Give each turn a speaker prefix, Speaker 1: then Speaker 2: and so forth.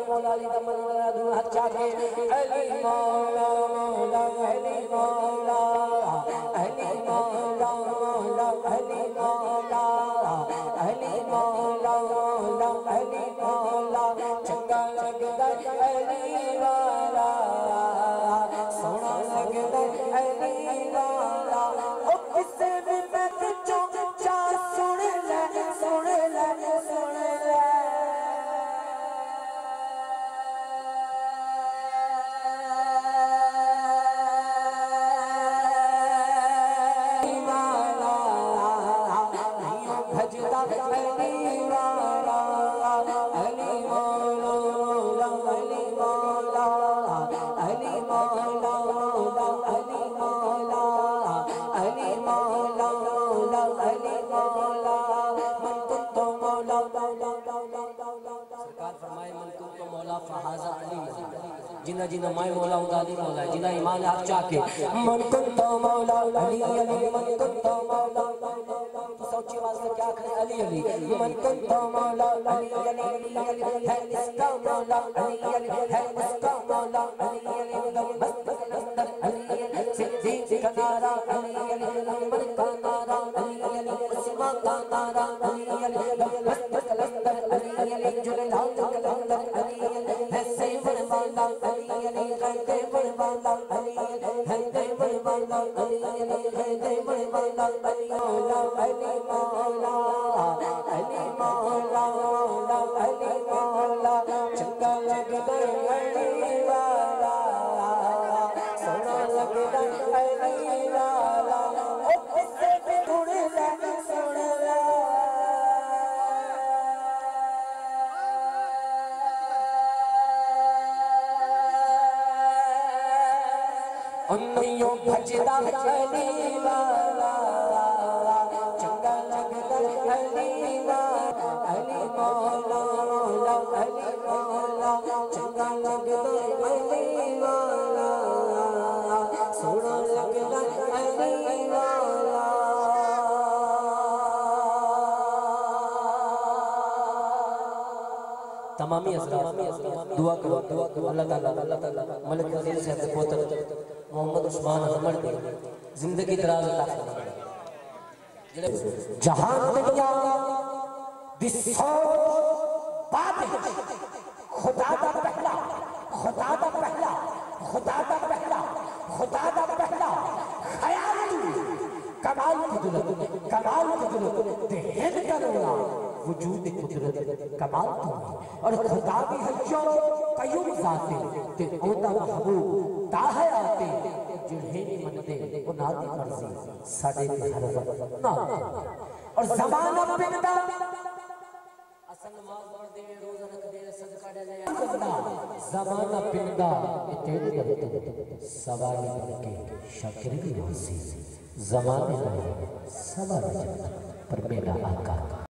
Speaker 1: मौला मौला अली दा मौला दू हाथ चाके अली मौला मौला अली मौला अली मौला मौला अली मौला अली मौला मौला अली मौला चंगा लगदा अली वाला सोना लगदा अली वाला ओ किसे भी बैठ चो चा सुन ले सुन ले सुन ले भजदा अली वाला अली मौला मौला अली मौला अली मौला मौला अली मौला अली मौला मौला अली मौला मन तो मौला सरकार फरमाए मन तो मौला फहाजा अली जिना जिना माय मौला उदाली मौला जिना ईमान आप चाके मन तो मौला अली अली मन तो मौला सोची वास्ते क्या करे अली अली मन तो मौला अली अली अली है इसका मौला अली अली है उसका मौला अली अली मस्त अंदर अली अली सिद्दीक का नारा अली अली नंबर का नारा अली अली उस्मा का नारा अली अली मस्त अंदर अली अली जुललाल का अंदर अली अली है सैवर वाला अली अली है देवर वाला अली अली है देवर वाला अली अली है देवर वाला अली मौला अली मौला अली मौला मौला अली मौला चंगा लगदा अली वाला सोना लगदा अली वाला ओ किसे भी सुन ले सुन ले उन्नियों भजदा अली वाला चंगा लगदा अली वाला अली मौला मौला अली मौला चंगा लगदा अली वाला सोना लगदा अली वाला तमामी दुआ करो अल्लाह ताला मलिक अजीज से पुत्र मोहम्मद उस्मान अहमद की जिंदगी दराज अता फरमाए जहान दुनिया दिसो बात खुदा दा पहला खुदा दा पहला खुदा दा पहला खुदा दा पहला ख्याल कमाल कुदरत ते हिद करना वजूद कुदरत कमाल तो और खुदा भी है जो कयूम जाते ते ओदा महबूब ताहे आते जिन्हें नहीं मनते वो नाती मर्जी साडे ते हर वक्त ना और ज़माना पिंदा असल नमाज पढ़ दे रोज़ा रख दे सदका दे ज़माना पिंदा तेरे वक्त सवाल करके शाकिर की रोज़ी ज़माने में सवाल पर मेरा आका